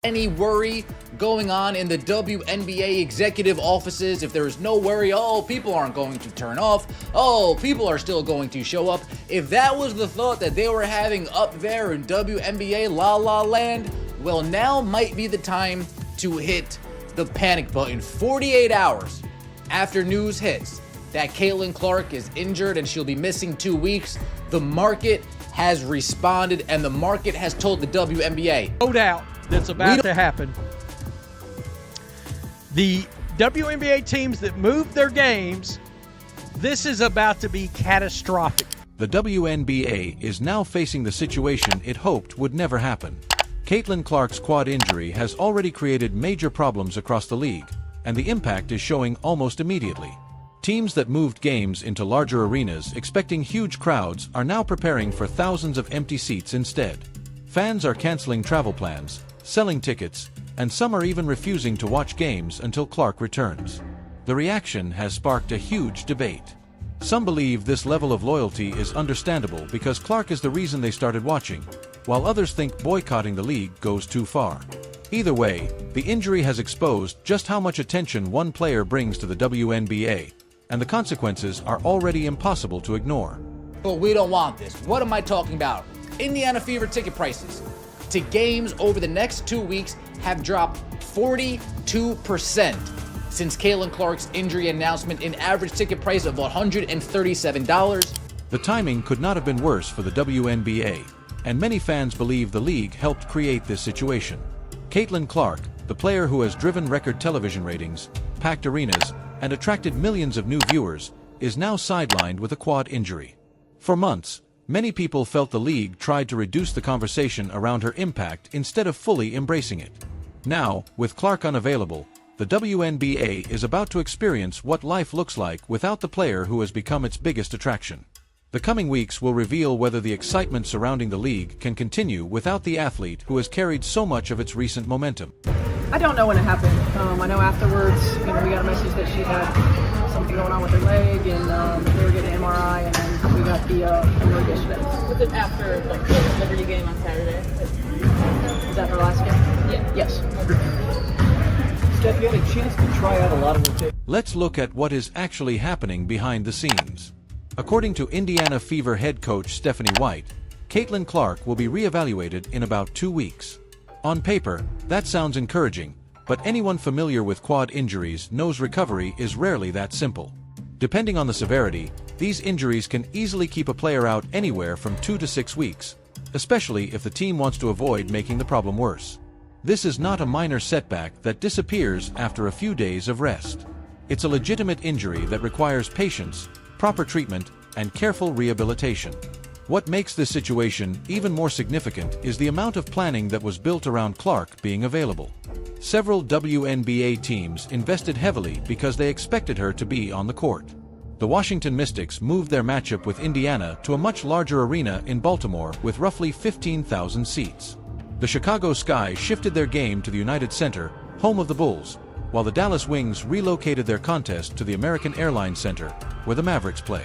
Any worry going on in the WNBA executive offices? If there is no worry, oh, people aren't going to turn off, oh, people are still going to show up. If that was the thought that they were having up there in WNBA La La Land, well, now might be the time to hit the panic button. 48 hours after news hits that Caitlin Clark is injured and she'll be missing 2 weeks, the market has responded and the market has told the WNBA, no doubt that's about to happen. The WNBA teams that moved their games, this is about to be catastrophic. The WNBA is now facing the situation it hoped would never happen. Caitlin Clark's quad injury has already created major problems across the league, and the impact is showing almost immediately. Teams that moved games into larger arenas expecting huge crowds are now preparing for thousands of empty seats instead. Fans are canceling travel plans, selling tickets, and some are even refusing to watch games until Clark returns. The reaction has sparked a huge debate. Some believe this level of loyalty is understandable because Clark is the reason they started watching, while others think boycotting the league goes too far. Either way, the injury has exposed just how much attention one player brings to the WNBA, and the consequences are already impossible to ignore. But we don't want this. What am I talking about? Indiana Fever ticket prices to games over the next 2 weeks have dropped 42% since Caitlin Clark's injury announcement, an average ticket price of $137. The timing could not have been worse for the WNBA, and many fans believe the league helped create this situation. Caitlin Clark, the player who has driven record television ratings, packed arenas, and attracted millions of new viewers, is now sidelined with a quad injury. For months, many people felt the league tried to reduce the conversation around her impact instead of fully embracing it. Now, with Clark unavailable, the WNBA is about to experience what life looks like without the player who has become its biggest attraction. The coming weeks will reveal whether the excitement surrounding the league can continue without the athlete who has carried so much of its recent momentum. I don't know when it happened. I know afterwards, we got a message that she had something going on with her leg, and they were getting an MRI, and then we got the alert yesterday. Was it after the Liberty game on Saturday? Is that her last game? Yeah. Yes. Steph, you had a chance to try out a lot of rotation. Let's look at what is actually happening behind the scenes. According to Indiana Fever head coach Stephanie White, Caitlin Clark will be reevaluated in about 2 weeks. On paper, that sounds encouraging, but anyone familiar with quad injuries knows recovery is rarely that simple. Depending on the severity, these injuries can easily keep a player out anywhere from 2 to 6 weeks, especially if the team wants to avoid making the problem worse. This is not a minor setback that disappears after a few days of rest. It's a legitimate injury that requires patience, proper treatment, and careful rehabilitation. What makes this situation even more significant is the amount of planning that was built around Clark being available. Several WNBA teams invested heavily because they expected her to be on the court. The Washington Mystics moved their matchup with Indiana to a much larger arena in Baltimore with roughly 15,000 seats. The Chicago Sky shifted their game to the United Center, home of the Bulls, while the Dallas Wings relocated their contest to the American Airlines Center, where the Mavericks play.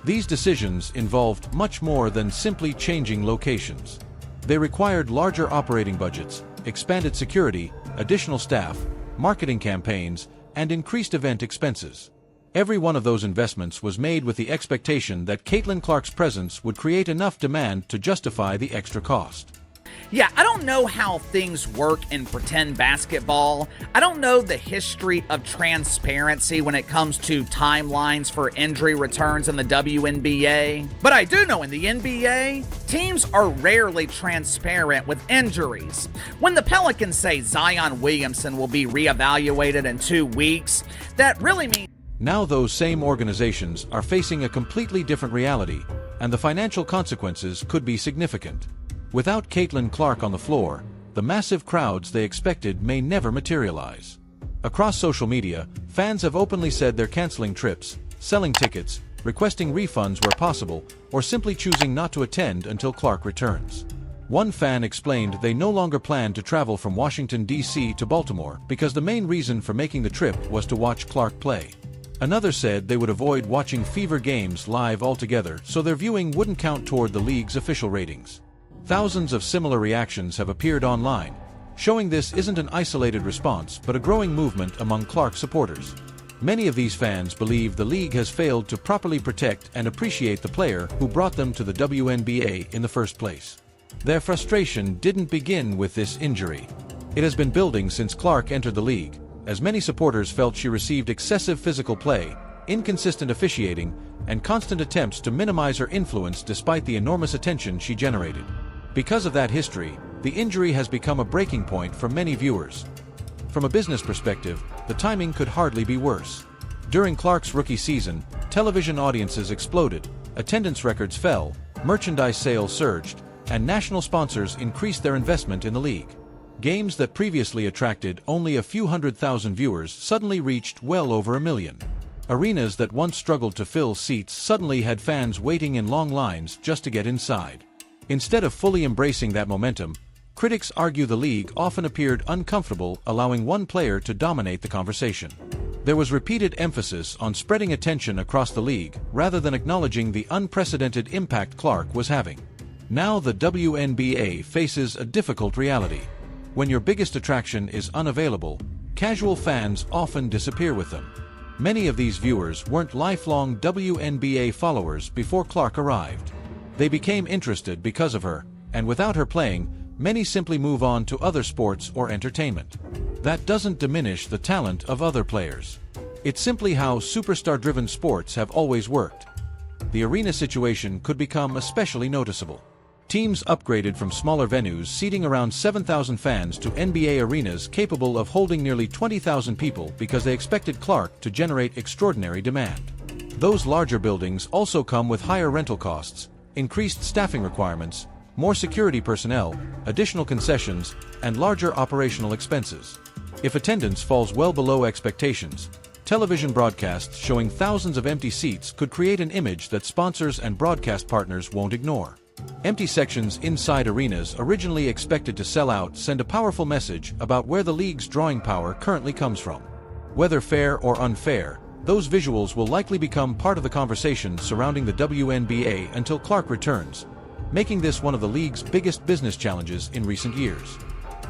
These decisions involved much more than simply changing locations. They required larger operating budgets, expanded security, additional staff, marketing campaigns, and increased event expenses. Every one of those investments was made with the expectation that Caitlin Clark's presence would create enough demand to justify the extra cost. Yeah, I don't know how things work in pretend basketball. I don't know the history of transparency when it comes to timelines for injury returns in the WNBA. But I do know in the NBA, teams are rarely transparent with injuries. When the Pelicans say Zion Williamson will be reevaluated in 2 weeks, that really means... Now those same organizations are facing a completely different reality, and the financial consequences could be significant. Without Caitlin Clark on the floor, the massive crowds they expected may never materialize. Across social media, fans have openly said they're canceling trips, selling tickets, requesting refunds where possible, or simply choosing not to attend until Clark returns. One fan explained they no longer plan to travel from Washington, D.C. to Baltimore because the main reason for making the trip was to watch Clark play. Another said they would avoid watching Fever games live altogether so their viewing wouldn't count toward the league's official ratings. Thousands of similar reactions have appeared online, showing this isn't an isolated response but a growing movement among Clark supporters. Many of these fans believe the league has failed to properly protect and appreciate the player who brought them to the WNBA in the first place. Their frustration didn't begin with this injury. It has been building since Clark entered the league, as many supporters felt she received excessive physical play, inconsistent officiating, and constant attempts to minimize her influence despite the enormous attention she generated. Because of that history, the injury has become a breaking point for many viewers. From a business perspective, the timing could hardly be worse. During Clark's rookie season, television audiences exploded, attendance records fell, merchandise sales surged, and national sponsors increased their investment in the league. Games that previously attracted only a few 100,000 viewers suddenly reached well over 1 million. Arenas that once struggled to fill seats suddenly had fans waiting in long lines just to get inside. Instead of fully embracing that momentum, critics argue the league often appeared uncomfortable allowing one player to dominate the conversation. There was repeated emphasis on spreading attention across the league rather than acknowledging the unprecedented impact Clark was having. Now the WNBA faces a difficult reality. When your biggest attraction is unavailable, casual fans often disappear with them. Many of these viewers weren't lifelong WNBA followers before Clark arrived. They became interested because of her, and without her playing, many simply move on to other sports or entertainment. That doesn't diminish the talent of other players. It's simply how superstar-driven sports have always worked. The arena situation could become especially noticeable. Teams upgraded from smaller venues seating around 7,000 fans to NBA arenas capable of holding nearly 20,000 people because they expected Clark to generate extraordinary demand. Those larger buildings also come with higher rental costs, increased staffing requirements, more security personnel, additional concessions, and larger operational expenses. If attendance falls well below expectations, television broadcasts showing thousands of empty seats could create an image that sponsors and broadcast partners won't ignore. Empty sections inside arenas originally expected to sell out send a powerful message about where the league's drawing power currently comes from. Whether fair or unfair, those visuals will likely become part of the conversation surrounding the WNBA until Clark returns, making this one of the league's biggest business challenges in recent years.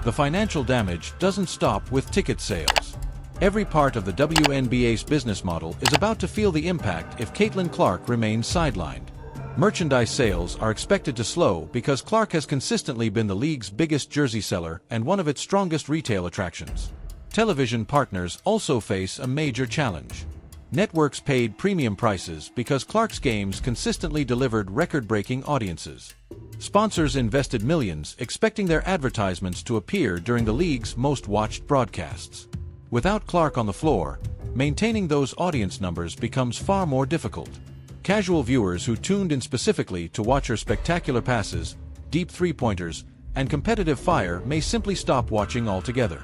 The financial damage doesn't stop with ticket sales. Every part of the WNBA's business model is about to feel the impact if Caitlin Clark remains sidelined. Merchandise sales are expected to slow because Clark has consistently been the league's biggest jersey seller and one of its strongest retail attractions. Television partners also face a major challenge. Networks paid premium prices because Clark's games consistently delivered record-breaking audiences. Sponsors invested millions expecting their advertisements to appear during the league's most watched broadcasts. Without Clark on the floor, maintaining those audience numbers becomes far more difficult. Casual viewers who tuned in specifically to watch her spectacular passes, deep three-pointers, and competitive fire may simply stop watching altogether.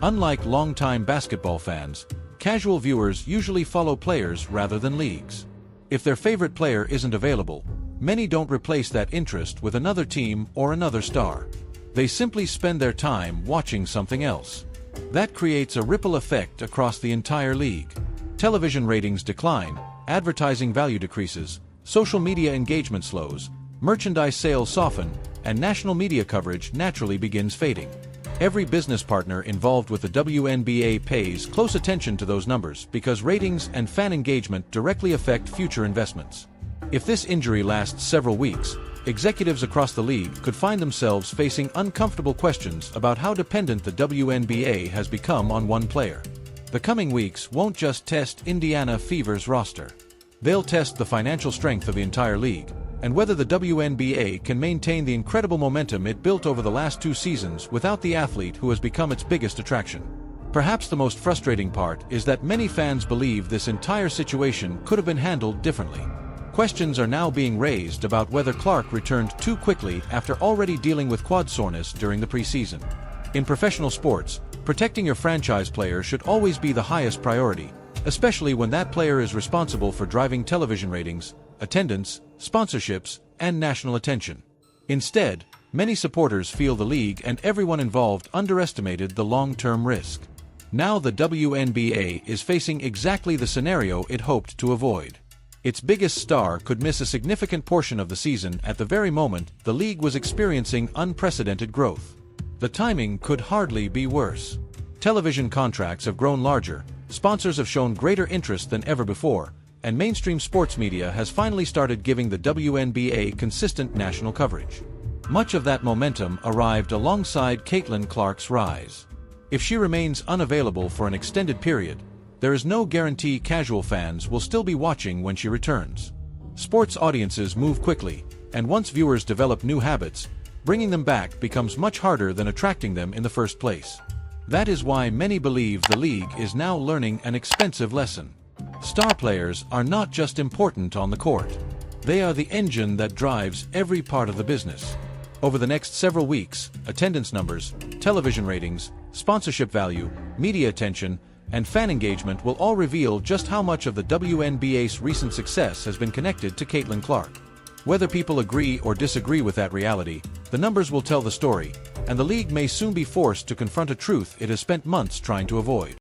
Unlike longtime basketball fans, casual viewers usually follow players rather than leagues. If their favorite player isn't available, many don't replace that interest with another team or another star. They simply spend their time watching something else. That creates a ripple effect across the entire league. Television ratings decline, advertising value decreases, social media engagement slows, merchandise sales soften, and national media coverage naturally begins fading. Every business partner involved with the WNBA pays close attention to those numbers because ratings and fan engagement directly affect future investments. If this injury lasts several weeks, executives across the league could find themselves facing uncomfortable questions about how dependent the WNBA has become on one player. The coming weeks won't just test Indiana Fever's roster. They'll test the financial strength of the entire league, and whether the WNBA can maintain the incredible momentum it built over the last 2 seasons without the athlete who has become its biggest attraction. Perhaps the most frustrating part is that many fans believe this entire situation could have been handled differently. Questions are now being raised about whether Clark returned too quickly after already dealing with quad soreness during the preseason. In professional sports, protecting your franchise player should always be the highest priority, especially when that player is responsible for driving television ratings, attendance, sponsorships, and national attention. Instead, many supporters feel the league and everyone involved underestimated the long-term risk. Now the WNBA is facing exactly the scenario it hoped to avoid. Its biggest star could miss a significant portion of the season at the very moment the league was experiencing unprecedented growth. The timing could hardly be worse. Television contracts have grown larger, sponsors have shown greater interest than ever before, and mainstream sports media has finally started giving the WNBA consistent national coverage. Much of that momentum arrived alongside Caitlin Clark's rise. If she remains unavailable for an extended period, there is no guarantee casual fans will still be watching when she returns. Sports audiences move quickly, and once viewers develop new habits, bringing them back becomes much harder than attracting them in the first place. That is why many believe the league is now learning an expensive lesson. Star players are not just important on the court. They are the engine that drives every part of the business. Over the next several weeks, attendance numbers, television ratings, sponsorship value, media attention, and fan engagement will all reveal just how much of the WNBA's recent success has been connected to Caitlin Clark. Whether people agree or disagree with that reality, the numbers will tell the story, and the league may soon be forced to confront a truth it has spent months trying to avoid.